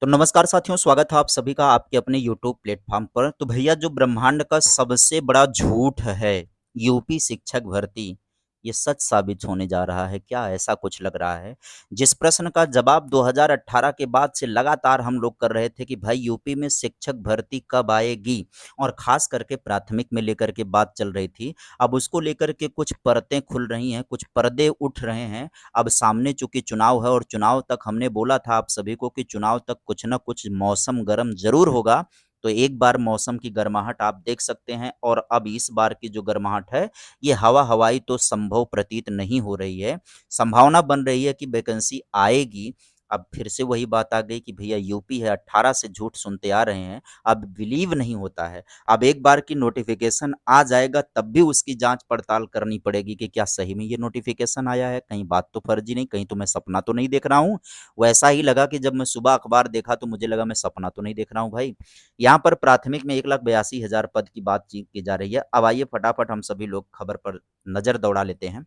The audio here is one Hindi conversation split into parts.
तो नमस्कार साथियों, स्वागत है आप सभी का आपके अपने यूट्यूब प्लेटफॉर्म पर। तो भैया जो ब्रह्मांड का सबसे बड़ा झूठ है, यूपी शिक्षक भर्ती, ये सच साबित होने जा रहा है क्या? ऐसा कुछ लग रहा है। जिस प्रश्न का जवाब 2018 के बाद से लगातार हम लोग कर रहे थे कि भाई यूपी में शिक्षक भर्ती कब आएगी और खास करके प्राथमिक में लेकर के बात चल रही थी। अब उसको लेकर के कुछ परतें खुल रही हैं, कुछ पर्दे उठ रहे हैं। अब सामने चूंकि चुनाव है और चुनाव तक हमने बोला था आप सभी को कि चुनाव तक कुछ ना कुछ मौसम गर्म जरूर होगा। तो एक बार मौसम की गर्माहट आप देख सकते हैं और अब इस बार की जो गर्माहट है ये हवा हवाई तो संभव प्रतीत नहीं हो रही है। संभावना बन रही है कि वैकेंसी आएगी। अब फिर से वही बात आ गई कि भैया यूपी है, 18 से झूठ सुनते आ रहे हैं। अब बिलीव नहीं होता है। अब एक बार की नोटिफिकेशन आ जाएगा तब भी उसकी जांच पड़ताल करनी पड़ेगी कि क्या सही में ये नोटिफिकेशन आया है, कहीं बात तो फर्जी नहीं, कहीं तो मैं सपना तो नहीं देख रहा हूँ। वैसा ही लगा कि जब मैं सुबह अखबार देखा तो मुझे लगा मैं सपना तो नहीं देख रहा हूँ भाई। यहाँ पर प्राथमिक में 1,82,000 पद की बातचीत की जा रही है। अब आइए फटाफट हम सभी लोग खबर पर नजर दौड़ा लेते हैं।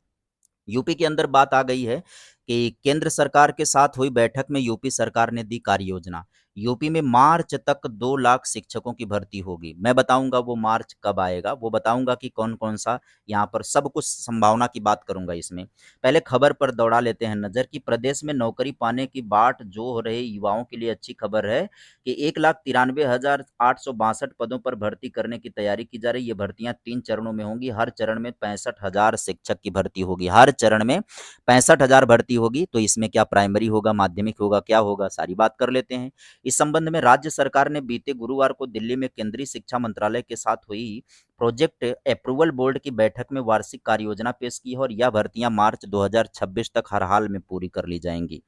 यूपी के अंदर बात आ गई है कि केंद्र सरकार के साथ हुई बैठक में यूपी सरकार ने दी कार्य योजना। यूपी में मार्च तक 2 लाख शिक्षकों की भर्ती होगी। मैं बताऊंगा वो मार्च कब आएगा, वो बताऊंगा कि कौन कौन सा यहाँ पर सब कुछ संभावना की बात करूंगा इसमें। पहले खबर पर दौड़ा लेते हैं नजर कि प्रदेश में नौकरी पाने की बाट जो हो रहे युवाओं के लिए अच्छी खबर है कि 1,93,862 पदों पर भर्ती करने की तैयारी की जा रही है। ये भर्तियां 3 चरणों में होंगी। हर चरण में 65,000 शिक्षक की भर्ती होगी। हर चरण में 65,000 भर्ती होगी। तो इसमें क्या प्राइमरी होगा, माध्यमिक होगा, क्या होगा, सारी बात कर लेते हैं। इस संबंध में राज्य सरकार ने बीते गुरुवार को दिल्ली में केंद्रीय शिक्षा मंत्रालय के साथ हुई प्रोजेक्ट अप्रूवल बोर्ड की बैठक में वार्षिक कार्य योजना पेश की है और यह भर्तियां मार्च 2026 तक हर हाल में पूरी कर ली जाएंगी।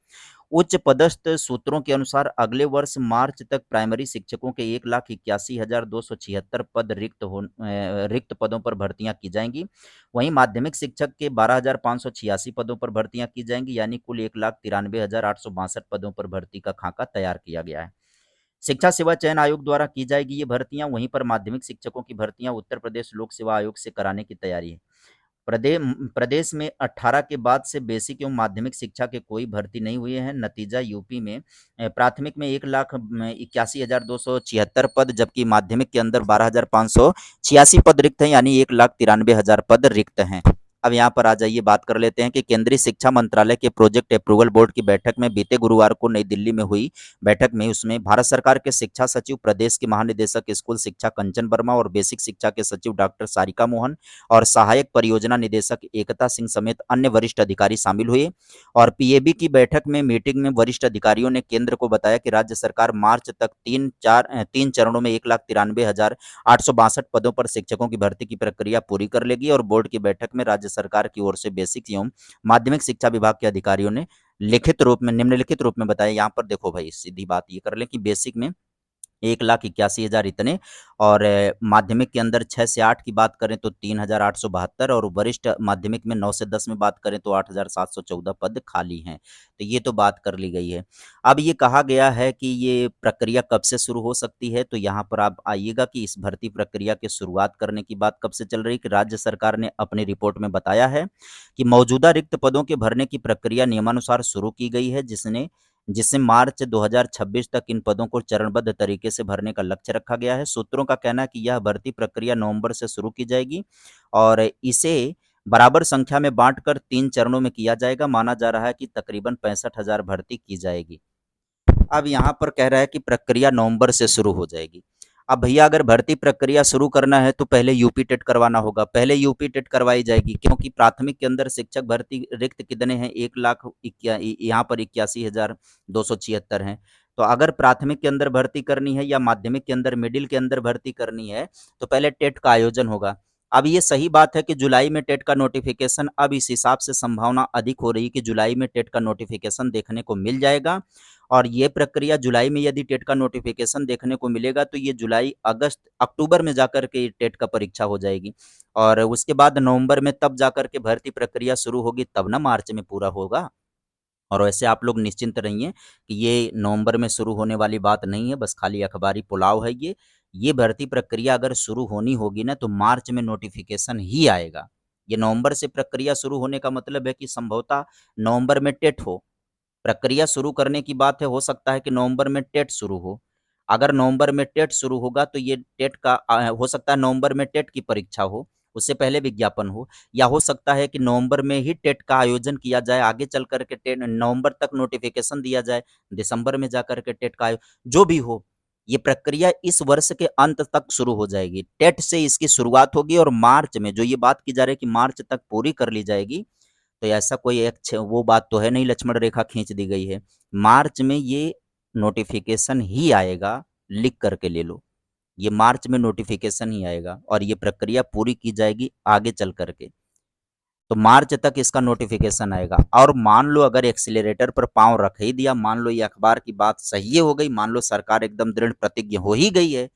उच्च पदस्थ सूत्रों के अनुसार अगले वर्ष मार्च तक प्राइमरी शिक्षकों के 1,81,276 पद रिक्त पदों पर भर्तियां की जाएंगी। वहीं माध्यमिक शिक्षक के 12,586 पदों पर भर्तियां की जाएंगी, यानी कुल 1,93,862 पदों पर भर्ती का खाका तैयार किया गया है। शिक्षा सेवा चयन आयोग द्वारा की जाएगी ये भर्तियां। वहीं पर माध्यमिक शिक्षकों की भर्तियां उत्तर प्रदेश लोक सेवा आयोग से कराने की तैयारी है। प्रदेश में 18 के बाद से बेसिक एवं माध्यमिक शिक्षा के कोई भर्ती नहीं हुए हैं। नतीजा यूपी में प्राथमिक में 1,81,276 पद, जबकि माध्यमिक के अंदर 12,586 पद रिक्त हैं, यानी 1,93,000 पद रिक्त हैं। अब यहाँ पर आ जाइए, बात कर लेते हैं कि केंद्रीय शिक्षा मंत्रालय के प्रोजेक्ट अप्रूवल बोर्ड की बैठक में बीते गुरुवार को नई दिल्ली में हुई बैठक में उसमें भारत सरकार के शिक्षा सचिव, प्रदेश के महानिदेशक स्कूल शिक्षा कंचन वर्मा और बेसिक शिक्षा के सचिव डॉक्टर सारिका मोहन और सहायक परियोजना निदेशक एकता सिंह समेत अन्य वरिष्ठ अधिकारी शामिल हुए। और पीएबी की बैठक में मीटिंग में वरिष्ठ अधिकारियों ने केंद्र को बताया कि राज्य सरकार मार्च तक तीन चरणों में 1,93,862 पदों पर शिक्षकों की भर्ती की प्रक्रिया पूरी कर लेगी। और बोर्ड की बैठक में राज्य सरकार की ओर से बेसिक एवं माध्यमिक शिक्षा विभाग के अधिकारियों ने लिखित रूप में, निम्नलिखित रूप में बताया। यहाँ पर देखो भाई, सीधी बात ये कर ले कि बेसिक में 1,81,000 इतने, और माध्यमिक के अंदर 6 से 8 की बात करें तो 3,872, और वरिष्ठ माध्यमिक में 9 से 10 में बात करें तो 8,714 पद खाली हैं। तो ये तो बात कर ली गई है। अब ये कहा गया है कि ये प्रक्रिया कब से शुरू हो सकती है, तो यहाँ पर आप आइएगा कि इस भर्ती प्रक्रिया की शुरुआत करने की बात कब से चल रही है। कि राज्य सरकार ने अपनी रिपोर्ट में बताया है कि मौजूदा रिक्त पदों के भरने की प्रक्रिया नियमानुसार शुरू की गई है, जिससे मार्च 2026 तक इन पदों को चरणबद्ध तरीके से भरने का लक्ष्य रखा गया है। सूत्रों का कहना है कि यह भर्ती प्रक्रिया नवंबर से शुरू की जाएगी और इसे बराबर संख्या में बांटकर 3 चरणों में किया जाएगा। माना जा रहा है कि तकरीबन 65,000 भर्ती की जाएगी। अब यहाँ पर कह रहा है कि प्रक्रिया नवंबर से शुरू हो जाएगी। अब भैया अगर भर्ती प्रक्रिया शुरू करना है तो पहले यूपी टेट करवाना होगा। पहले यूपी टेट करवाई जाएगी, क्योंकि प्राथमिक के अंदर शिक्षक भर्ती रिक्त कितने हैं, 1,00,000 यहाँ पर 81,276 हैं। तो अगर प्राथमिक के अंदर भर्ती करनी है या माध्यमिक के अंदर, मिडिल के अंदर भर्ती करनी है, तो पहले टेट का आयोजन होगा। अब ये सही बात है कि जुलाई में टेट का नोटिफिकेशन, अब इस हिसाब से संभावना अधिक हो रही है कि जुलाई में टेट का नोटिफिकेशन देखने को मिल जाएगा। और ये प्रक्रिया जुलाई में यदि टेट का नोटिफिकेशन देखने को मिलेगा तो ये जुलाई, अगस्त, अक्टूबर में जाकर के टेट का परीक्षा हो जाएगी। और उसके बाद नवंबर में तब जाकर के भर्ती प्रक्रिया शुरू होगी, तब ना मार्च में पूरा होगा। और वैसे आप लोग निश्चिंत रहिए कि ये नवंबर में शुरू होने वाली बात नहीं है, बस खाली अखबारी पुलाव है ये भर्ती प्रक्रिया अगर शुरू होनी होगी ना तो मार्च में नोटिफिकेशन ही आएगा। ये नवंबर से प्रक्रिया शुरू होने का मतलब है कि संभवतः नवंबर में टेट हो, प्रक्रिया शुरू करने की बात है, हो सकता है कि नवंबर में टेट शुरू हो। अगर नवंबर में टेट शुरू होगा तो ये टेट का हो सकता है नवंबर में टेट की परीक्षा हो, उससे पहले विज्ञापन हो, या हो सकता है कि नवंबर में ही टेट का आयोजन किया जाए, आगे चल कर के टेट नवंबर तक नोटिफिकेशन दिया जाए, दिसंबर में जाकर के टेट का जो भी हो, ये प्रक्रिया इस वर्ष के अंत तक शुरू हो जाएगी। टेट से इसकी शुरुआत होगी और मार्च में जो ये बात की जा रही है कि मार्च तक पूरी कर ली जाएगी, तो ऐसा कोई एक वो बात तो है नहीं लक्ष्मण रेखा खींच दी गई है। मार्च में ये नोटिफिकेशन ही आएगा, लिख करके ले लो। ये मार्च में नोटिफिकेशन ही आएगा और ये प्रक्रिया पूरी की जाएगी आगे चल करके। तो मार्च तक इसका नोटिफिकेशन आएगा और मान लो अगर एक्सीलरेटर पर पाँव रख ही दिया, मान लो ये अखबार की बात सही हो गई, मान लो सरकार एकदम दृढ़ प्रतिज्ञ हो ही गई है,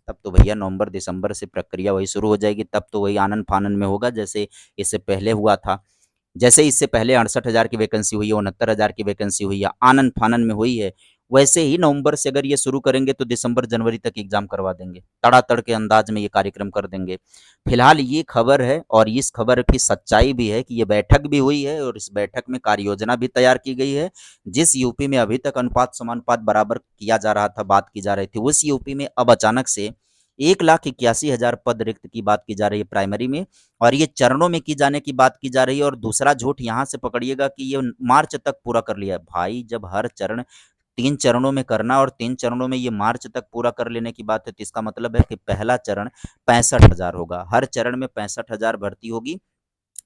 तब तो भैया नवंबर दिसंबर से प्रक्रिया वही शुरू हो जाएगी। तब तो वही आनन फानन में होगा जैसे इससे पहले हुआ था। जैसे इससे पहले 68,000 की वैकेंसी हुई है, 69,000 की वैकेंसी हुई है, आनन फानन में हुई है, वैसे ही नवंबर से अगर ये शुरू करेंगे तो दिसंबर जनवरी तक एग्जाम करवा देंगे, तड़ातड़ के अंदाज में ये कार्यक्रम कर देंगे। फिलहाल ये खबर है और इस खबर की सच्चाई भी है कि ये बैठक भी हुई है और इस बैठक में कार्य योजना भी तैयार की गई है। जिस यूपी में अभी तक अनुपात समानुपात बराबर किया जा रहा था, बात की जा रही थी, उस यूपी में अब अचानक से 1,81,000 पद रिक्त की बात की जा रही है प्राइमरी में, और ये चरणों में की जाने की बात की जा रही है। और दूसरा झूठ यहाँ से पकड़िएगा कि ये मार्च तक पूरा कर लिया है। भाई जब हर चरण 3 चरणों में करना और 3 चरणों में ये मार्च तक पूरा कर लेने की बात है, तो इसका मतलब है कि पहला चरण 65,000 होगा, हर चरण में 65,000 भर्ती होगी।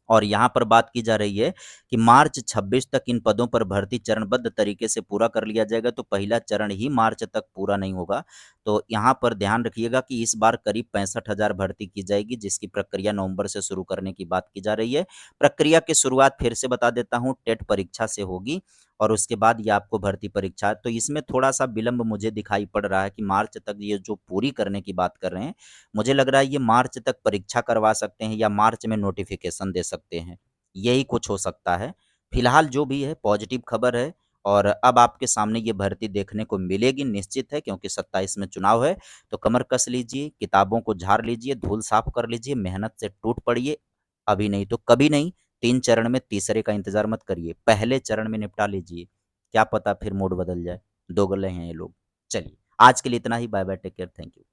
और यहाँ पर बात की जा रही है कि मार्च 26 तक इन पदों पर भर्ती चरणबद्ध तरीके से पूरा कर लिया जाएगा, तो पहला चरण ही मार्च तक पूरा नहीं होगा। तो यहाँ पर ध्यान रखिएगा कि इस बार करीब 65,000 भर्ती की जाएगी, जिसकी प्रक्रिया नवंबर से शुरू करने की बात की जा रही है। प्रक्रिया की शुरुआत फिर से बता देता हूँ, टेट परीक्षा से होगी और उसके बाद ये आपको भर्ती परीक्षा, तो इसमें थोड़ा सा विलंब मुझे दिखाई पड़ रहा है कि मार्च तक ये जो पूरी करने की बात कर रहे हैं, मुझे लग रहा है ये मार्च तक परीक्षा करवा सकते हैं या मार्च में नोटिफिकेशन दे सकते हैं, यही कुछ हो सकता है। फिलहाल जो भी है पॉजिटिव खबर है और अब आपके सामने ये भर्ती देखने को मिलेगी निश्चित है, क्योंकि 27 में चुनाव है। तो कमर कस लीजिए, किताबों को झाड़ लीजिए, धूल साफ कर लीजिए, मेहनत से टूट पड़िए, अभी नहीं तो कभी नहीं। 3 चरण में तीसरे का इंतजार मत करिए, पहले चरण में निपटा लीजिए, क्या पता फिर मूड बदल जाए, दोगले हैं ये लोग। चलिए आज के लिए इतना ही, bye bye, take care, thank you.